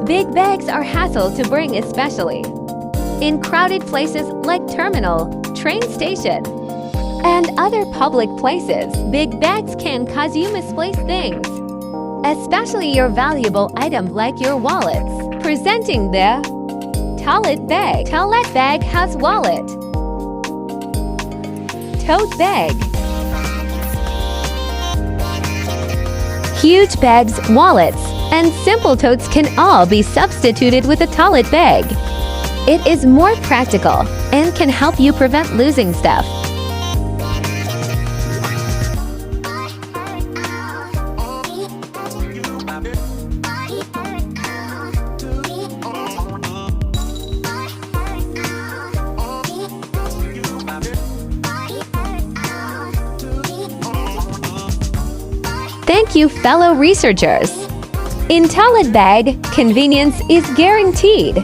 Big bags are hassle to bring, especially in crowded places like terminal, train station, and other public places. Big bags can cause you misplace things, especially your valuable item like your wallets. Presenting the Tollet bag. Tollet bag has wallet, tote bag, huge bags, wallets, and simple totes can all be substituted with a Tollet bag. It is more practical and can help you prevent losing stuff. Thank you, fellow researchers. In Tollet bag, convenience is guaranteed.